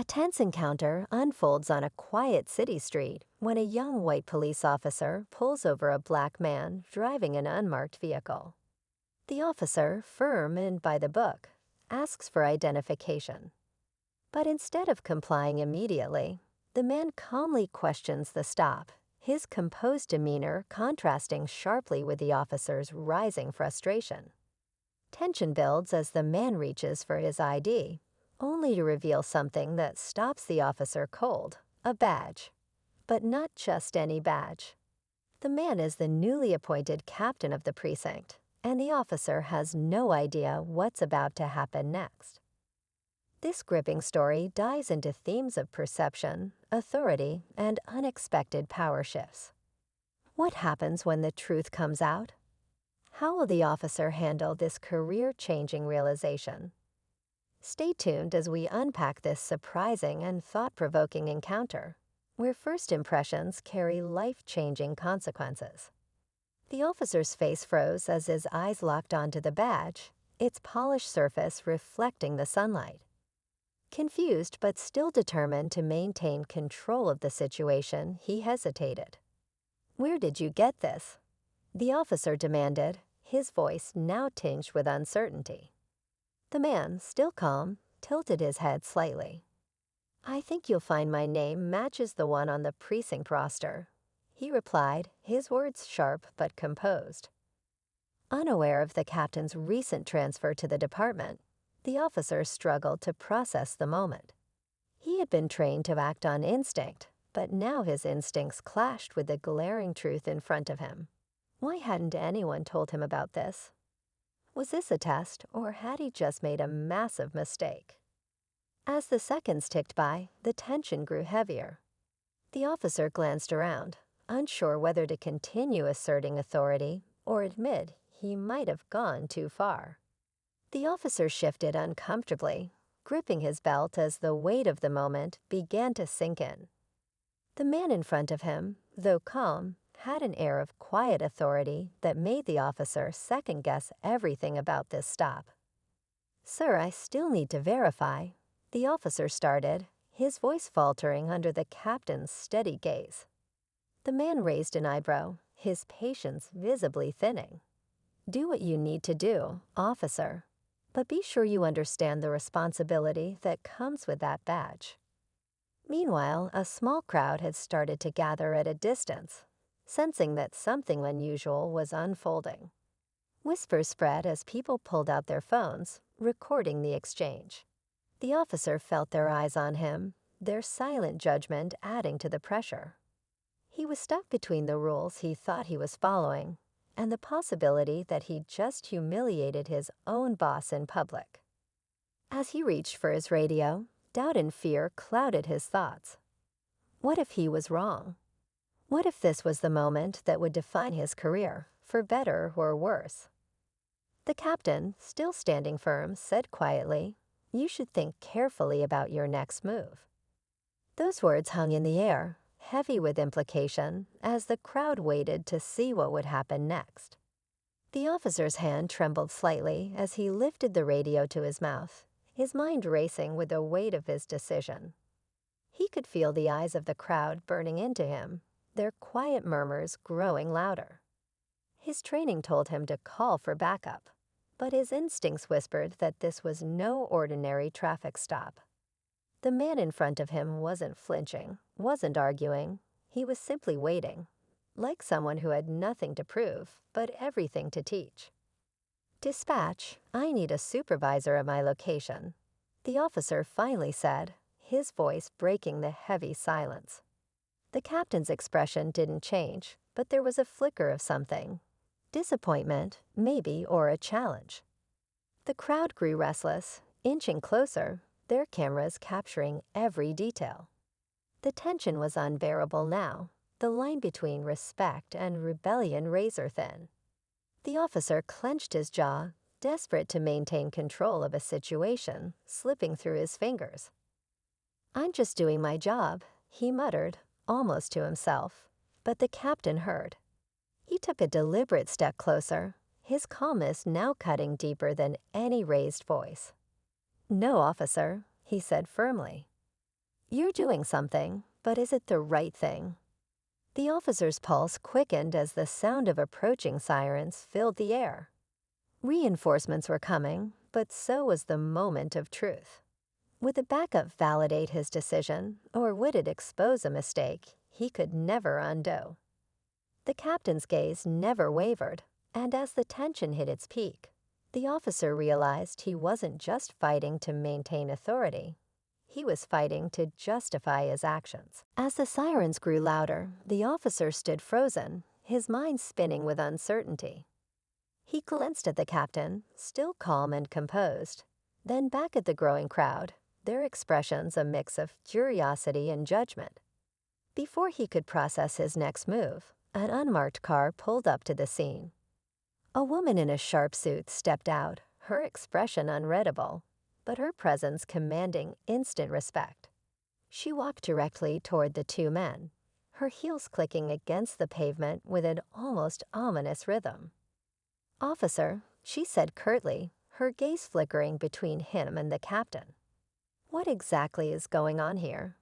A tense encounter unfolds on a quiet city street when a young white police officer pulls over a black man driving an unmarked vehicle. The officer, firm and by the book, asks for identification. But instead of complying immediately, the man calmly questions the stop, his composed demeanor contrasting sharply with the officer's rising frustration. Tension builds as the man reaches for his ID, only to reveal something that stops the officer cold, a badge. But not just any badge. The man is the newly appointed captain of the precinct, and the officer has no idea what's about to happen next. This gripping story dives into themes of perception, authority, and unexpected power shifts. What happens when the truth comes out? How will the officer handle this career-changing realization? Stay tuned as we unpack this surprising and thought-provoking encounter, where first impressions carry life-changing consequences. The officer's face froze as his eyes locked onto the badge, its polished surface reflecting the sunlight. Confused but still determined to maintain control of the situation, he hesitated. "Where did you get this?" the officer demanded, his voice now tinged with uncertainty. The man, still calm, tilted his head slightly. "I think you'll find my name matches the one on the precinct roster," he replied, his words sharp but composed. Unaware of the captain's recent transfer to the department, the officer struggled to process the moment. He had been trained to act on instinct, but now his instincts clashed with the glaring truth in front of him. Why hadn't anyone told him about this? Was this a test, or had he just made a massive mistake? As the seconds ticked by, the tension grew heavier. The officer glanced around, unsure whether to continue asserting authority or admit he might have gone too far. The officer shifted uncomfortably, gripping his belt as the weight of the moment began to sink in. The man in front of him, though calm, had an air of quiet authority that made the officer second-guess everything about this stop. "Sir, I still need to verify," the officer started, his voice faltering under the captain's steady gaze. The man raised an eyebrow, his patience visibly thinning. "Do what you need to do, officer, but be sure you understand the responsibility that comes with that badge." Meanwhile, a small crowd had started to gather at a distance, sensing that something unusual was unfolding. Whispers spread as people pulled out their phones, recording the exchange. The officer felt their eyes on him, their silent judgment adding to the pressure. He was stuck between the rules he thought he was following and the possibility that he'd just humiliated his own boss in public. As he reached for his radio, doubt and fear clouded his thoughts. What if he was wrong? What if this was the moment that would define his career, for better or worse? The captain, still standing firm, said quietly, "You should think carefully about your next move." Those words hung in the air, heavy with implication, as the crowd waited to see what would happen next. The officer's hand trembled slightly as he lifted the radio to his mouth, his mind racing with the weight of his decision. He could feel the eyes of the crowd burning into him, their quiet murmurs growing louder. His training told him to call for backup, but his instincts whispered that this was no ordinary traffic stop. The man in front of him wasn't flinching, wasn't arguing. He was simply waiting, like someone who had nothing to prove, but everything to teach. "Dispatch, I need a supervisor at my location," the officer finally said, his voice breaking the heavy silence. The captain's expression didn't change, but there was a flicker of something. Disappointment, maybe, or a challenge. The crowd grew restless, inching closer, their cameras capturing every detail. The tension was unbearable now, the line between respect and rebellion razor-thin. The officer clenched his jaw, desperate to maintain control of a situation slipping through his fingers. "I'm just doing my job," he muttered, almost to himself, but the captain heard. He took a deliberate step closer, his calmness now cutting deeper than any raised voice. "No, officer," he said firmly. You're doing something, but is it the right thing? The officer's pulse quickened as the sound of approaching sirens filled the air. Reinforcements were coming, but so was the moment of truth. Would the backup validate his decision, or would it expose a mistake he could never undo? The captain's gaze never wavered, and as the tension hit its peak, the officer realized he wasn't just fighting to maintain authority. He was fighting to justify his actions. As the sirens grew louder, the officer stood frozen, his mind spinning with uncertainty. He glanced at the captain, still calm and composed, then back at the growing crowd, their expressions a mix of curiosity and judgment. Before he could process his next move, an unmarked car pulled up to the scene. A woman in a sharp suit stepped out, her expression unreadable, but her presence commanding instant respect. She walked directly toward the two men, her heels clicking against the pavement with an almost ominous rhythm. "Officer," she said curtly, her gaze flickering between him and the captain. "What exactly is going on here?"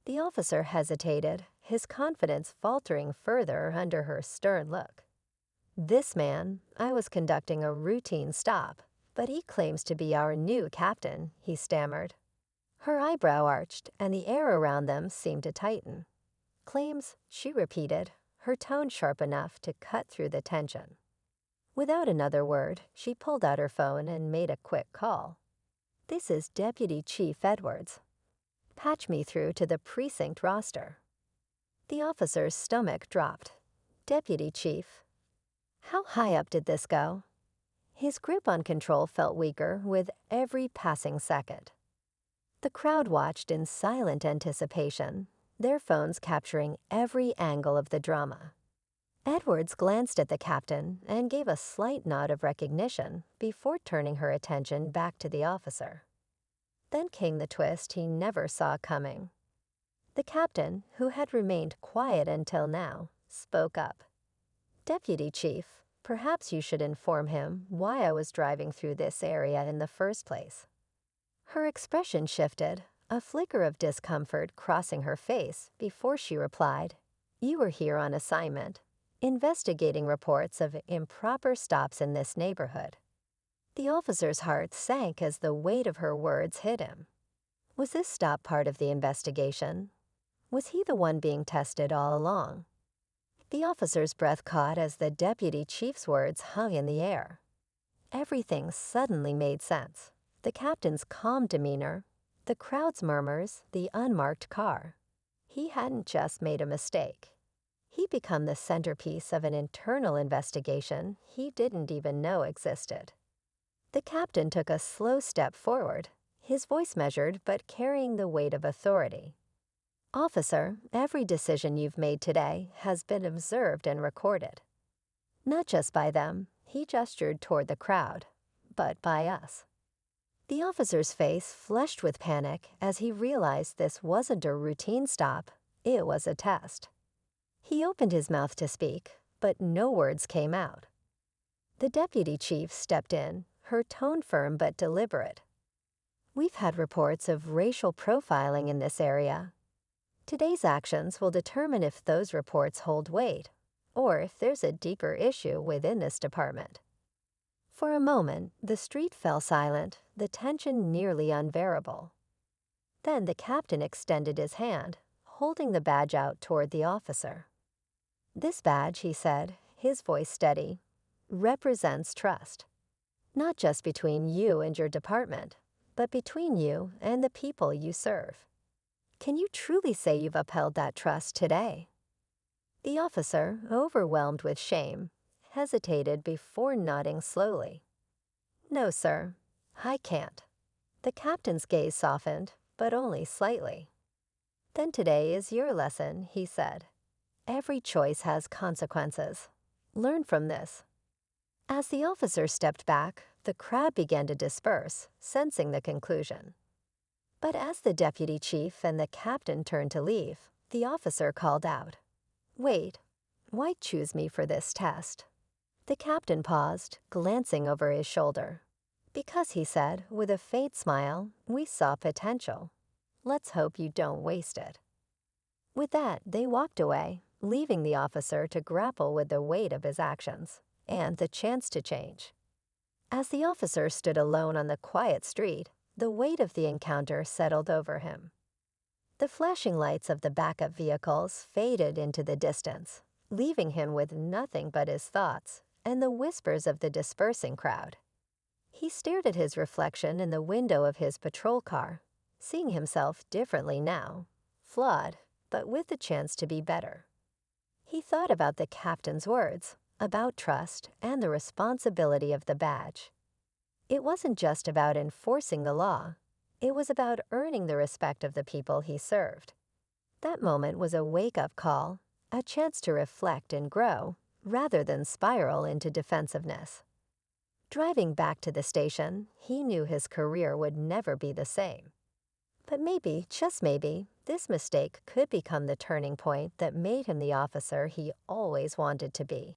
The officer hesitated, his confidence faltering further under her stern look. "This man, I was conducting a routine stop, but he claims to be our new captain," he stammered. Her eyebrow arched, and the air around them seemed to tighten. "Claims," she repeated, her tone sharp enough to cut through the tension. Without another word, she pulled out her phone and made a quick call. "This is Deputy Chief Edwards. Patch me through to the precinct roster." The officer's stomach dropped. "Deputy Chief? How high up did this go?" His grip on control felt weaker with every passing second. The crowd watched in silent anticipation, their phones capturing every angle of the drama. Edwards glanced at the captain and gave a slight nod of recognition before turning her attention back to the officer. Then came the twist he never saw coming. The captain, who had remained quiet until now, spoke up. "Deputy Chief, perhaps you should inform him why I was driving through this area in the first place." Her expression shifted, a flicker of discomfort crossing her face before she replied, "You were here on assignment, investigating reports of improper stops in this neighborhood." The officer's heart sank as the weight of her words hit him. Was this stop part of the investigation? Was he the one being tested all along? The officer's breath caught as the deputy chief's words hung in the air. Everything suddenly made sense. The captain's calm demeanor, the crowd's murmurs, the unmarked car. He hadn't just made a mistake. He'd become the centerpiece of an internal investigation he didn't even know existed. The captain took a slow step forward, his voice measured but carrying the weight of authority. "Officer, every decision you've made today has been observed and recorded. Not just by them," he gestured toward the crowd, "but by us." The officer's face flushed with panic as he realized this wasn't a routine stop, it was a test. He opened his mouth to speak, but no words came out. The deputy chief stepped in, her tone firm but deliberate. "We've had reports of racial profiling in this area. Today's actions will determine if those reports hold weight, or if there's a deeper issue within this department." For a moment, the street fell silent, the tension nearly unbearable. Then the captain extended his hand, holding the badge out toward the officer. "This badge," he said, his voice steady, "represents trust. Not just between you and your department, but between you and the people you serve. Can you truly say you've upheld that trust today?" The officer, overwhelmed with shame, hesitated before nodding slowly. "No, sir, I can't." The captain's gaze softened, but only slightly. "Then today is your lesson," he said. "Every choice has consequences. Learn from this." As the officer stepped back, the crowd began to disperse, sensing the conclusion. But as the deputy chief and the captain turned to leave, the officer called out, "Wait, why choose me for this test?" The captain paused, glancing over his shoulder. "Because," he said, with a faint smile, "we saw potential. Let's hope you don't waste it." With that, they walked away, leaving the officer to grapple with the weight of his actions and the chance to change. As the officer stood alone on the quiet street, the weight of the encounter settled over him. The flashing lights of the backup vehicles faded into the distance, leaving him with nothing but his thoughts and the whispers of the dispersing crowd. He stared at his reflection in the window of his patrol car, seeing himself differently now, flawed, but with the chance to be better. He thought about the captain's words, about trust and the responsibility of the badge. It wasn't just about enforcing the law. It was about earning the respect of the people he served. That moment was a wake-up call, a chance to reflect and grow, rather than spiral into defensiveness. Driving back to the station, he knew his career would never be the same. But maybe, just maybe, this mistake could become the turning point that made him the officer he always wanted to be.